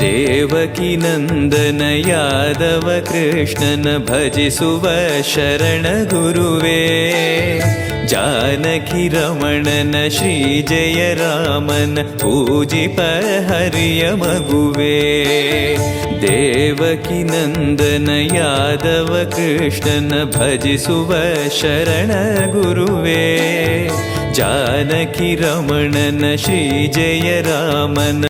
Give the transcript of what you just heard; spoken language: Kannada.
ದೇವಕಿ ನಂದನ ಯಾದವ ಕೃಷ್ಣನ ಭಜಿಸುವ ಶರಣ ಗುರುವೇ. ಜಾನಕಿ ರಮಣನ ಶ್ರೀ ಜಯ ರಾಮನ ಪೂಜಿಪ ಹರಿಯ ಮಗುವೇ. ದೇವಕಿ ನಂದನ ಯಾದವ ಕೃಷ್ಣನ ಭಜಿಸುವ ಶರಣ ಗುರುವೇ. ಜಾನಕಿ ರಮಣನ ಶ್ರೀ ಜಯ ರಾಮನ